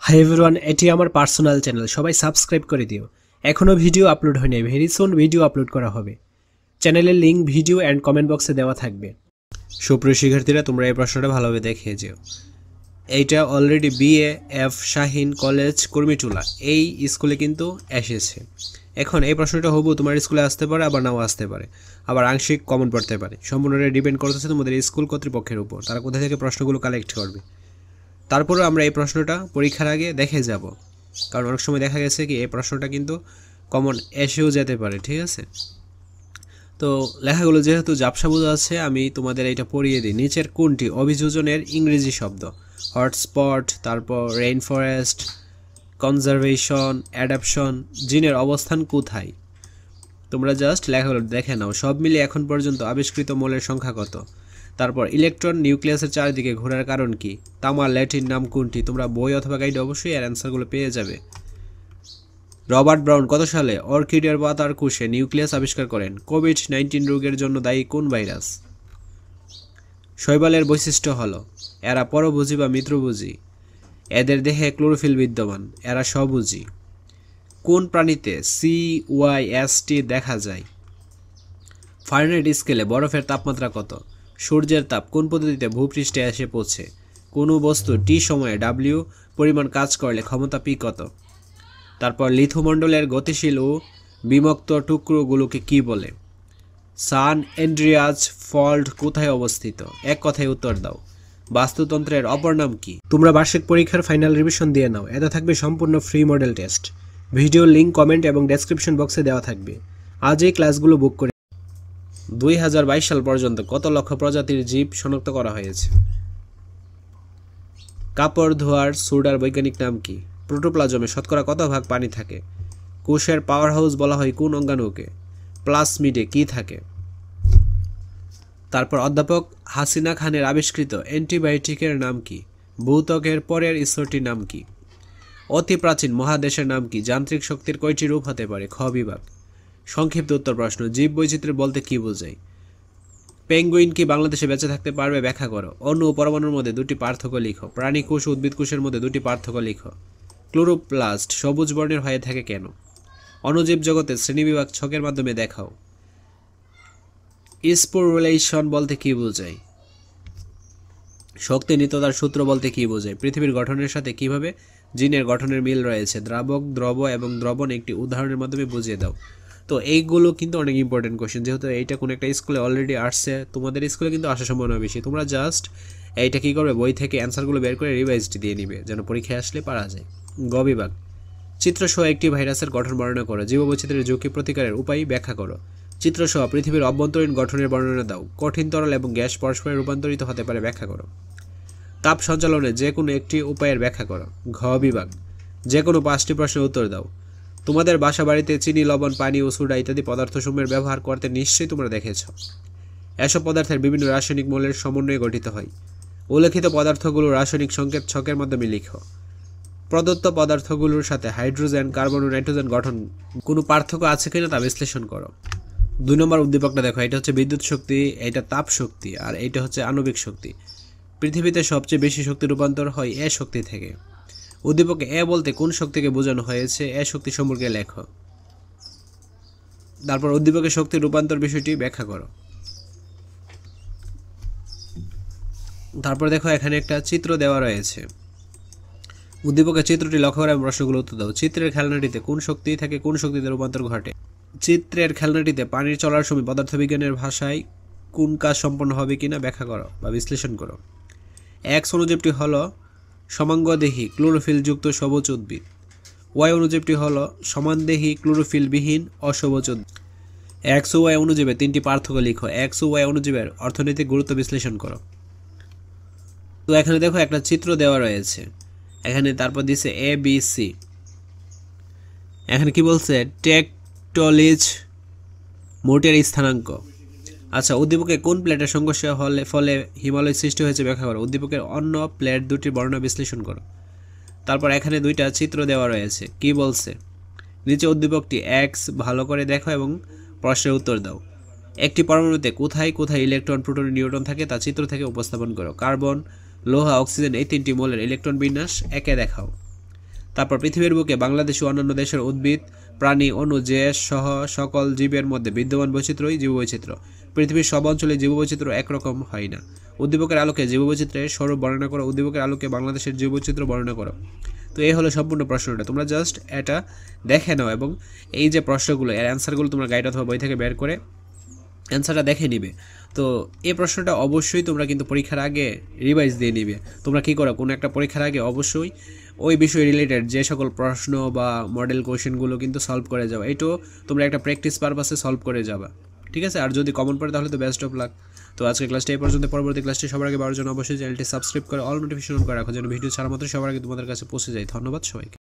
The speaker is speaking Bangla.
হাই এভরিওয়ান, এটি আমার পার্সোনাল চ্যানেল, সবাই সাবস্ক্রাইব করে দিও। এখনও ভিডিও আপলোড হয়নি, ভেরি সুন ভিডিও আপলোড করা হবে। চ্যানেলের লিঙ্ক ভিডিও অ্যান্ড কমেন্ট বক্সে দেওয়া থাকবে। সুপ্রিয় শিক্ষার্থীরা, তোমরা এই প্রশ্নটা ভালোভাবে দেখে যেও। এইটা already BAF Shaheen college Kurmitola এই স্কুলে কিন্তু এসেছে। এখন এই প্রশ্নটা হবু তোমার স্কুলে আসতে পারে, আবার নাও আসতে পারে, আবার আংশিক কমন পড়তে পারে। সম্পূর্ণটা ডিপেন্ড করতেছে তোমাদের স্কুল কর্তৃপক্ষের উপর, তারা কোথা থেকে প্রশ্নগুলো কালেক্ট করবে। তারপরেও আমরা এই প্রশ্নটা পরীক্ষার আগে দেখে যাব, কারণ অনেক সময় দেখা গেছে কি এই প্রশ্নটা কিন্তু কমন এসেও যেতে পারে। ঠিক আছে, তো লেখাগুলো যেহেতু ঝাপসা বোঝা আছে, আমি তোমাদের এটা পড়িয়ে দিই। নিচের কোনটি অভিযোজনের ইংরেজি শব্দ? হটস্পট, তারপর রেইন ফরেস্ট, কনজারভেশন, অ্যাডাপশন। জিনের অবস্থান কোথায়? তোমরা জাস্ট লেখাগুলো দেখে নাও। সব মিলিয়ে এখন পর্যন্ত আবিষ্কৃত মৌলের সংখ্যা কত? তারপর ইলেকট্রন নিউক্লিয়াসের চারিদিকে ঘোরার কারণ কি? তামা ল্যাটিন নাম কোনটি? তোমরা বই অথবা গাইডে অবশ্যই এর অ্যান্সারগুলো পেয়ে যাবে। রবার্ট ব্রাউন কত সালে অর্কিডের পাতার কোষে নিউক্লিয়াস আবিষ্কার করেন? কোভিড-19 রোগের জন্য দায়ী কোন ভাইরাস? শৈবালের বৈশিষ্ট্য হলো এরা পরভোজী বা মিত্রভোজী, এদের দেহে ক্লোরোফিল বিদ্যমান, এরা স্বভোজী। কোন প্রাণীতে CYST দেখা যায়? ফারেনহাইট স্কেলে বরফের তাপমাত্রা কত? সূর্যের তাপ কোন পদ্ধতিতে ভূপৃষ্ঠে এসে পৌঁছে? কোনো বস্তু T সময়ে W পরিমাণ কাজ করলে ক্ষমতা P কত? তারপর লিথোমণ্ডলের গতিশীল ও বিমুক্ত টুকরোগুলোকে কি বলে? সান অ্যান্ড্রিয়াস ফল্ট কোথায় অবস্থিত? এক কথায় উত্তর দাও। বাস্তুতন্ত্রের অপর নাম কি? তোমরা বার্ষিক পরীক্ষার ফাইনাল রিভিশন দিয়ে নাও, এতে থাকবে সম্পূর্ণ free model test. Video link comment এবং ডেসক্রিপশন বক্সে দেওয়া থাকবে। আজ এই ক্লাসগুলো বুক করে 2022 সাল পর্যন্ত কত লক্ষ প্রজাতির জীব শনাক্ত করা হয়েছে? কাপড় ধোয়ার সোডার বৈজ্ঞানিক নাম কি? প্রোটোপ্লাজমে শতকরা কত ভাগ পানি থাকে? কোষের পাওয়ার হাউস বলা হয় কোন অঙ্গাণুকে? প্লাজমিডে কি থাকে? তারপর অধ্যাপক হাসিনা খানের আবিষ্কৃত অ্যান্টিবায়োটিকের নাম কি? ভৌতকের পরের স্তরটির নাম কি? অতি প্রাচীন মহাদেশের নাম কি? যান্ত্রিক শক্তির কয়টি রূপ হতে পারে? খ বিভাগ। সংক্ষিপ্ত উত্তর প্রশ্ন, জীব বৈচিত্র্য বলতে কি বোঝায়? পেঙ্গুইন কি বাংলাদেশে বেঁচে থাকতে পারবে? ব্যাখ্যা করো। অণু ও পরমাণুর মধ্যে দুটি পার্থক্য লিখো। প্রাণী কোষ ও উদ্ভিদ কোষের মধ্যে দুটি পার্থক্য লিখো। ক্লোরোপ্লাস্ট সবুজ বর্ণের হয়ে থাকে কেন? অণুজীব জগতের শ্রেণীবিভাগ ছকের মাধ্যমে দেখাও। স্পোরুলেশন বলতে কি বোঝায়? শক্তি নিত্যতার সূত্র বলতে কি বোঝায়? পৃথিবীর গঠনের সাথে কিভাবে জিনের গঠনের মিল রয়েছে? দ্রাবক, দ্রব এবং দ্রবণ একটি উদাহরণের মাধ্যমে বুঝিয়ে দাও। তো এইগুলো কিন্তু অনেক ইম্পর্টেন্ট কোশ্চেন, যেহেতু এইটা কোনো একটা স্কুলে অলরেডি আসছে, তোমাদের স্কুলে কিন্তু আসার সম্ভাবনা বেশি। তোমরা জাস্ট এইটা কী করবে, বই থেকে অ্যান্সারগুলো বের করে রিভাইজটি দিয়ে নিবে, যেন পরীক্ষায় আসলে পারা যায়। গ বিভাগ। চিত্রসহ একটি ভাইরাসের গঠন বর্ণনা করো। জীববৈচিত্র্যের ঝুঁকি প্রতিকারের উপায় ব্যাখ্যা করো। চিত্রসহ পৃথিবীর অভ্যন্তরীণ গঠনের বর্ণনা দাও। কঠিন তরল এবং গ্যাস পরস্পরে রূপান্তরিত হতে পারে, ব্যাখ্যা করো। তাপ সঞ্চালনের যে কোনো একটি উপায়ের ব্যাখ্যা করো। ঘ বিভাগ। যে কোনো 5টি প্রশ্নের উত্তর দাও। তোমাদের বাসা বাড়িতে চিনি, লবণ, পানি ও সোডা ইত্যাদি পদার্থসমূহের ব্যবহার করতে নিশ্চয়ই তোমরা দেখেছ। এসব পদার্থের বিভিন্ন রাসায়নিক মৌলের সমন্বয়ে গঠিত হয়। উল্লেখিত পদার্থগুলো রাসায়নিক সংকেত ছকের মাধ্যমে লিখো। প্রদত্ত পদার্থগুলোর সাথে হাইড্রোজেন, কার্বন ও নাইট্রোজেন গঠন কোনো পার্থক্য আছে কিনা তা বিশ্লেষণ করো। 2 নম্বর উদ্দীপকটা দেখো, এটা হচ্ছে বিদ্যুৎ শক্তি, এটা তাপ শক্তি, আর এইটা হচ্ছে আণবিক শক্তি। পৃথিবীতে সবচেয়ে বেশি শক্তি রূপান্তর হয় এ শক্তি থেকে। উদ্দীপকে এ বলতে কোন শক্তিকে বোঝানো হয়েছে? এ শক্তি সম্পর্কে লেখো। তারপর উদ্দীপকে শক্তির রূপান্তর বিষয়টি ব্যাখ্যা করো। তারপর দেখো, এখানে একটা চিত্র দেওয়া রয়েছে। উদ্দীপকের চিত্রটি লক্ষ্য করে প্রশ্নগুলো উত্তর দাও। চিত্রের খেলনাটিতে কোন শক্তি থেকে কোন শক্তিতে রূপান্তর ঘটে? চিত্রের খেলনাটিতে পানির চলার সময় পদার্থবিজ্ঞানের ভাষায় কোন কাজ সম্পন্ন হবে কিনা ব্যাখ্যা করো বা বিশ্লেষণ করো। এক্স অণুজীবটি হলো সমাঙ্গদেহী ক্লোরোফিলযুক্ত সবুজ উদ্ভিদ। ওয়াই অণুজীবটি হলো সমানদেহী ক্লোরোফিলবিহীন অসবুজ উদ্ভিদ। এক্স ও ওয়াই অণুজীবের 3টি পার্থক্য লিখো। এক্স ও ওয়াই অণুজীবের অর্থনৈতিক গুরুত্ব বিশ্লেষণ করো। তো এখানে দেখো একটা চিত্র দেওয়া রয়েছে, এখানে তারপর দিছে ABC। এখানে কি বলছে? টেকটোলিজ মোটের স্থানাঙ্ক। আচ্ছা, উদ্দীপকে কোন প্লেটের সংঘর্ষের ফলে হিমালয় সৃষ্টি হয়েছে ব্যাখ্যা করো। উদ্দীপকের অন্য প্লেট দুটির বর্ণনা বিশ্লেষণ করো। তারপর এখানে 2টা চিত্র দেওয়া রয়েছে, কি বলছে? নিচে উদ্দীপকটি এক্স ভালো করে দেখো এবং প্রশ্নের উত্তর দাও। একটি পরমাণুতে কোথায় কোথায় ইলেকট্রন, প্রোটন, নিউট্রন থাকে তা চিত্র থেকে উপস্থাপন করো। কার্বন, লোহা, অক্সিজেন এই 3টি মৌলের ইলেকট্রন বিন্যাস একে দেখাও। তারপর পৃথিবীর বুকে বাংলাদেশ ও অন্যান্য দেশের উদ্ভিদ প্রাণী অণু সহ সকল জীবের মধ্যে বিদ্যমান বৈচিত্র্যই জীববৈচিত্র্য। পৃথিবীর সব অঞ্চলে জীববৈচিত্র্য একরকম হয় না। উদ্দীপকের আলোকে জীববৈচিত্র্যের স্বরূপ বর্ণনা করো। উদ্দীপকের আলোকে বাংলাদেশের জীববৈচিত্র্য বর্ণনা করো। তো এই হলো সম্পূর্ণ প্রশ্নটা। তোমরা জাস্ট এটা দেখে নাও এবং এই যে প্রশ্নগুলো এর অ্যান্সারগুলো তোমরা গাইড অথবা বই থেকে বের করে অ্যান্সারটা দেখে নিবে। তো এই প্রশ্নটা অবশ্যই তোমরা কিন্তু পরীক্ষার আগে রিভাইজ দিয়ে নিবে। তোমরা কী করো, কোনো একটা পরীক্ষার আগে অবশ্যই ওই বিষয় রিলেটেড যে সকল প্রশ্ন বা মডেল কোয়েশ্চেনগুলো কিন্তু সলভ করে যাও। এইটাও তোমরা একটা প্র্যাকটিস পারপাসে সলভ করে যাবা, ঠিক আছে? আর যদি কমন পড়ে তাহলে তো বেস্ট অফ লাক। তো আজকে ক্লাসটা এই পর্যন্ত। পরবর্তী ক্লাসটি সবার আগে পাওয়ার জন্য অবশ্যই চ্যানেলটি সাবস্ক্রাইব করে অল নোটিফিকেশন করে রাখো, যেন ভিডিও ছাড়া মাত্র সবার আগে তোমাদের কাছে পৌঁছে যায়। ধন্যবাদ সবাইকে।